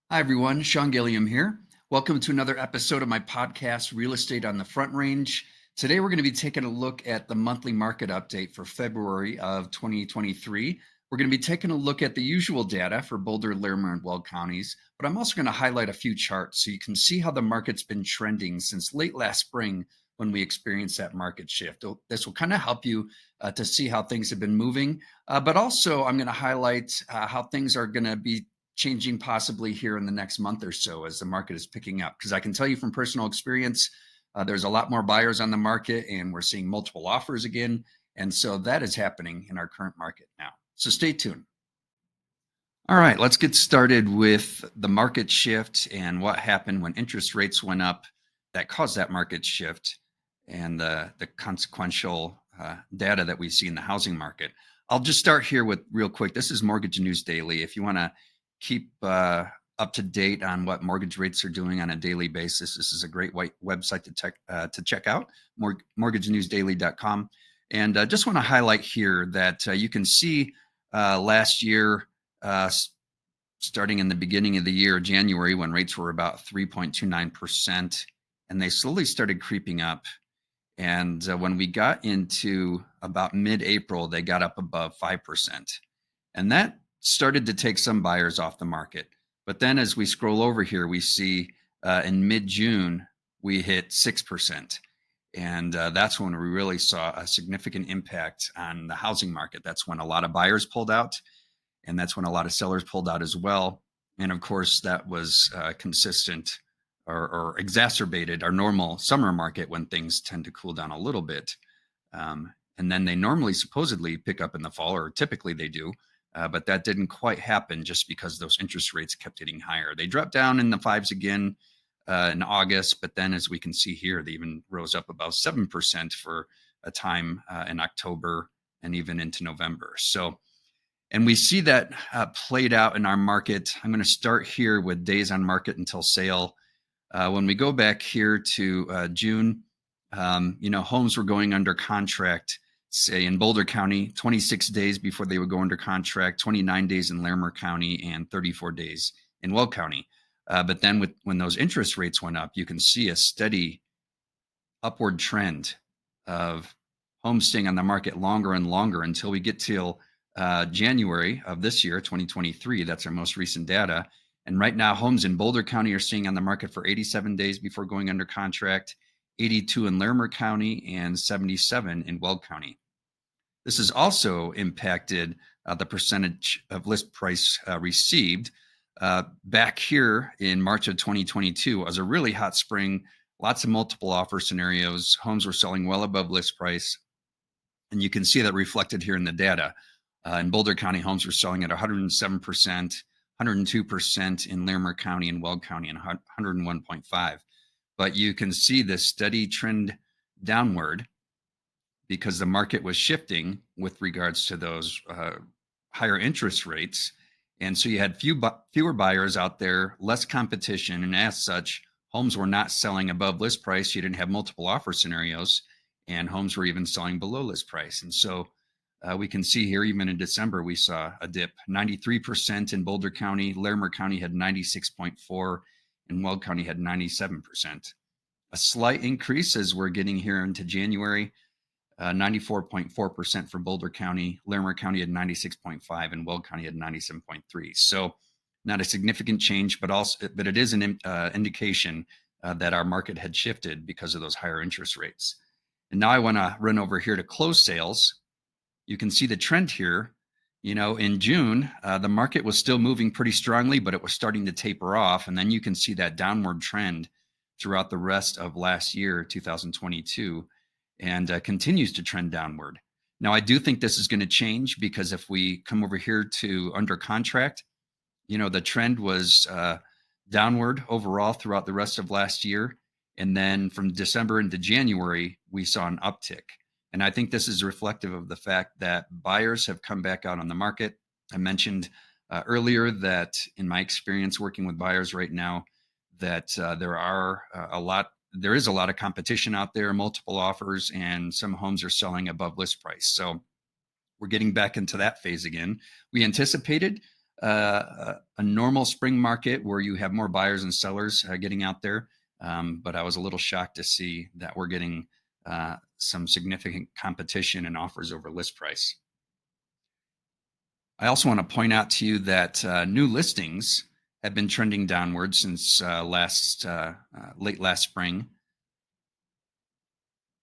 Hi, everyone. Sean Gilliam here. Welcome to another episode of my podcast, Real Estate on the Front Range. Today, we're going to be taking a look at the monthly market update for February of 2023. We're going to be taking a look at the usual data for Boulder, Larimer, and Weld counties, but I'm also going to highlight a few charts so you can see how the market's been trending since late last spring when we experienced that market shift. This will kind of help you to see how things have been moving, but also I'm going to highlight how things are going to be changing possibly here in the next month or so as the market is picking up. Because I can tell you from personal experience, there's a lot more buyers on the market and we're seeing multiple offers again. And so that is happening in our current market now. So stay tuned. All right, let's get started with the market shift and what happened when interest rates went up that caused that market shift and the consequential data that we see in the housing market. I'll just start here with real quick. This is Mortgage News Daily. If you want to keep up to date on what mortgage rates are doing on a daily basis, this is a great website to check out, mortgagenewsdaily.com. And just want to highlight here that you can see last year, starting in the beginning of the year, January, when rates were about 3.29%, and they slowly started creeping up. And when we got into about mid-April, they got up above 5%. And that started to take some buyers off the market. But then as we scroll over here, we see in mid-June, we hit 6%. And that's when we really saw a significant impact on the housing market. That's when a lot of buyers pulled out, and that's when a lot of sellers pulled out as well. And of course, that was consistent or exacerbated our normal summer market when things tend to cool down a little bit. And then they normally supposedly pick up in the fall, or typically they do. But that didn't quite happen just because those interest rates kept getting higher. They dropped down in the fives again in August, but then as we can see here, they even rose up about 7% for a time in October and even into November. So, and we see that played out in our market. I'm going to start here with days on market until sale. When we go back here to June, homes were going under contract, say in Boulder County, 26 days before they would go under contract, 29 days in Larimer County, and 34 days in Weld County. But then when those interest rates went up, you can see a steady upward trend of homes staying on the market longer and longer until we get till January of this year, 2023. That's our most recent data. And right now, homes in Boulder County are staying on the market for 87 days before going under contract, 82 in Larimer County, and 77 in Weld County. This has also impacted the percentage of list price received. Back here in March of 2022 was a really hot spring, lots of multiple offer scenarios. Homes were selling well above list price. And you can see that reflected here in the data. In Boulder County, homes were selling at 107%, 102% in Larimer County and Weld County, and 101.5%. But you can see this steady trend downward because the market was shifting with regards to those higher interest rates. And so you had fewer buyers out there, less competition. And as such, homes were not selling above list price. You didn't have multiple offer scenarios, and homes were even selling below list price. And so we can see here, even in December, we saw a dip, 93% in Boulder County. Larimer County had 96.4%, and Weld County had 97%. A slight increase as we're getting here into January, 94.4% for Boulder County. Larimer County had 96.5%, and Weld County had 97.3%. So not a significant change, but it is an indication that our market had shifted because of those higher interest rates. And now I want to run over here to closed sales. You can see the trend here. In June, the market was still moving pretty strongly, but it was starting to taper off. And then you can see that downward trend throughout the rest of last year, 2022, and continues to trend downward. Now, I do think this is going to change because if we come over here to under contract, the trend was downward overall throughout the rest of last year. And then from December into January, we saw an uptick. And I think this is reflective of the fact that buyers have come back out on the market. I mentioned earlier that in my experience working with buyers right now, that there is a lot of competition out there, multiple offers, and some homes are selling above list price. So we're getting back into that phase again. We anticipated a normal spring market where you have more buyers and sellers getting out there. But I was a little shocked to see that we're getting some significant competition and offers over list price. I also want to point out to you that new listings have been trending downward since late last spring.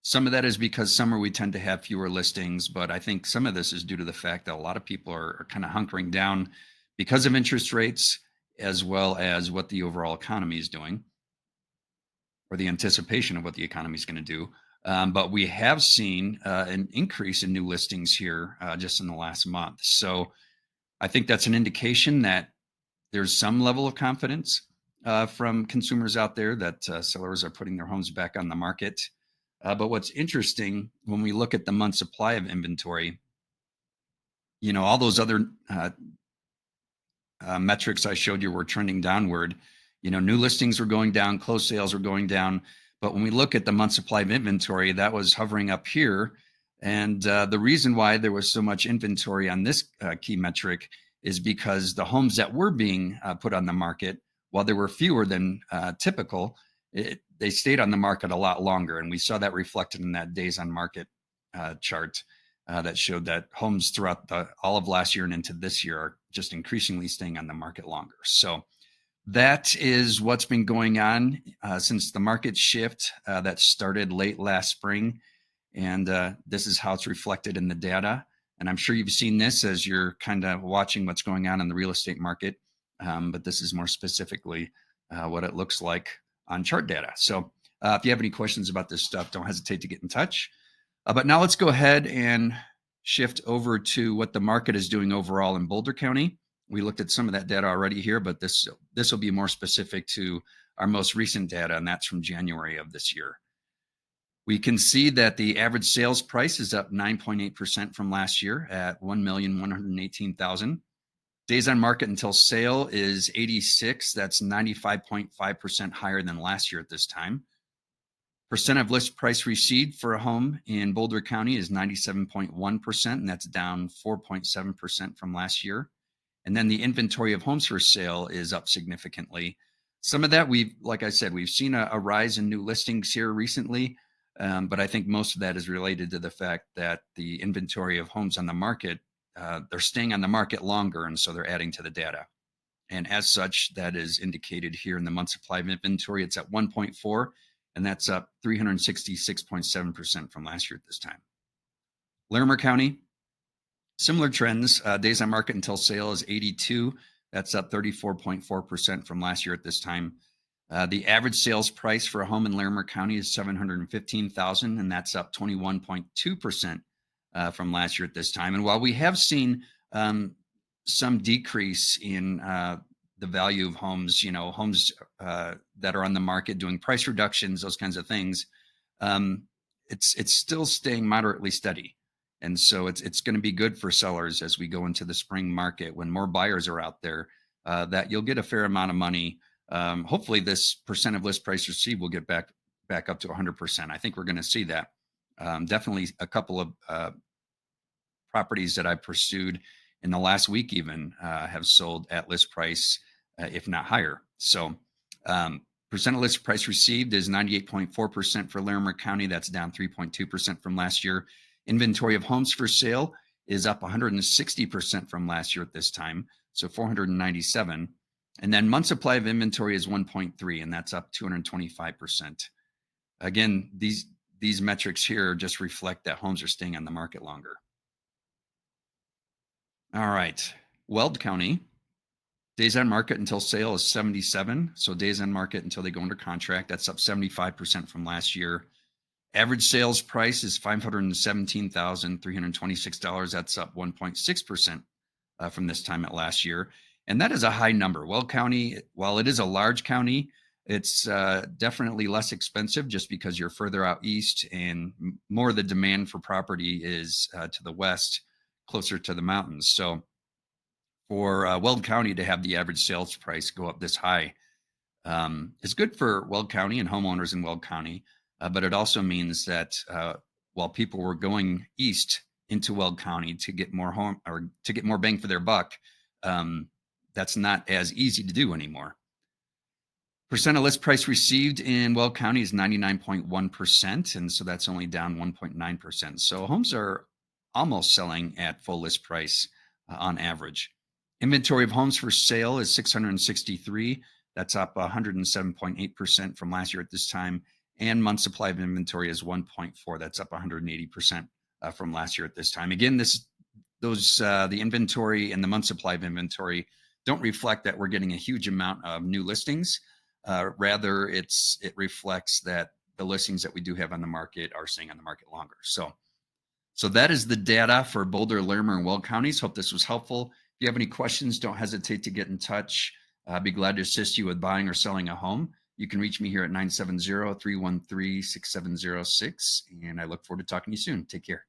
Some of that is because summer we tend to have fewer listings, but I think some of this is due to the fact that a lot of people are kind of hunkering down because of interest rates, as well as what the overall economy is doing, or the anticipation of what the economy is going to do. But we have seen an increase in new listings here just in the last month. So I think that's an indication that there's some level of confidence from consumers out there that sellers are putting their homes back on the market. But what's interesting when we look at the month supply of inventory, all those other metrics I showed you were trending downward. New listings were going down, closed sales were going down. But when we look at the month supply of inventory, that was hovering up here. And the reason why there was so much inventory on this key metric is because the homes that were being put on the market, while there were fewer than typical, they stayed on the market a lot longer. And we saw that reflected in that days on market chart that showed that homes throughout all of last year and into this year are just increasingly staying on the market longer. So that is what's been going on since the market shift that started late last spring. And this is how it's reflected in the data. And I'm sure you've seen this as you're kind of watching what's going on in the real estate market. But this is more specifically what it looks like on chart data. So if you have any questions about this stuff, don't hesitate to get in touch. But now let's go ahead and shift over to what the market is doing overall in Boulder County. We looked at some of that data already here, but this will be more specific to our most recent data, and that's from January of this year. We can see that the average sales price is up 9.8% from last year at $1,118,000. Days on market until sale is 86. That's 95.5% higher than last year at this time. Percent of list price received for a home in Boulder County is 97.1%, and that's down 4.7% from last year. And then the inventory of homes for sale is up significantly. Some of that like I said, we've seen a rise in new listings here recently, but I think most of that is related to the fact that the inventory of homes on the market, they're staying on the market longer, and so they're adding to the data. And as such, that is indicated here in the month supply of inventory. It's at 1.4, and that's up 366.7% from last year at this time. Larimer County, similar trends. Days on market until sale is 82. That's up 34.4% from last year at this time. The average sales price for a home in Larimer County is $715,000, and that's up 21.2% from last year at this time. And while we have seen some decrease in the value of homes, homes that are on the market doing price reductions, those kinds of things, it's still staying moderately steady. And so it's going to be good for sellers as we go into the spring market when more buyers are out there, that you'll get a fair amount of money. Hopefully this percent of list price received will get back up to 100%. I think we're going to see that. Definitely a couple of properties that I pursued in the last week even have sold at list price, if not higher. So percent of list price received is 98.4% for Larimer County. That's down 3.2% from last year. Inventory of homes for sale is up 160% from last year at this time, so 497. And then month supply of inventory is 1.3, and that's up 225%. Again, these metrics here just reflect that homes are staying on the market longer. All right, Weld County, days on market until sale is 77. So days on market until they go under contract, that's up 75% from last year. Average sales price is $517,326. That's up 1.6% from this time at last year. And that is a high number. Weld County, while it is a large county, it's definitely less expensive just because you're further out east and more of the demand for property is to the west, closer to the mountains. So for Weld County to have the average sales price go up this high is good for Weld County and homeowners in Weld County. But it also means that while people were going east into Weld County to get more bang for their buck, that's not as easy to do anymore. Percent of list price received in Weld County is 99.1%. And so that's only down 1.9%. So homes are almost selling at full list price on average. Inventory of homes for sale is 663. That's up 107.8% from last year at this time. And month supply of inventory is 1.4. That's up 180% from last year at this time. Again, the inventory and the month supply of inventory don't reflect that we're getting a huge amount of new listings. Rather, it reflects that the listings that we do have on the market are staying on the market longer. So that is the data for Boulder, Larimer, and Weld counties. Hope this was helpful. If you have any questions, don't hesitate to get in touch. I'd be glad to assist you with buying or selling a home. You can reach me here at 970-313-6706, and I look forward to talking to you soon. Take care.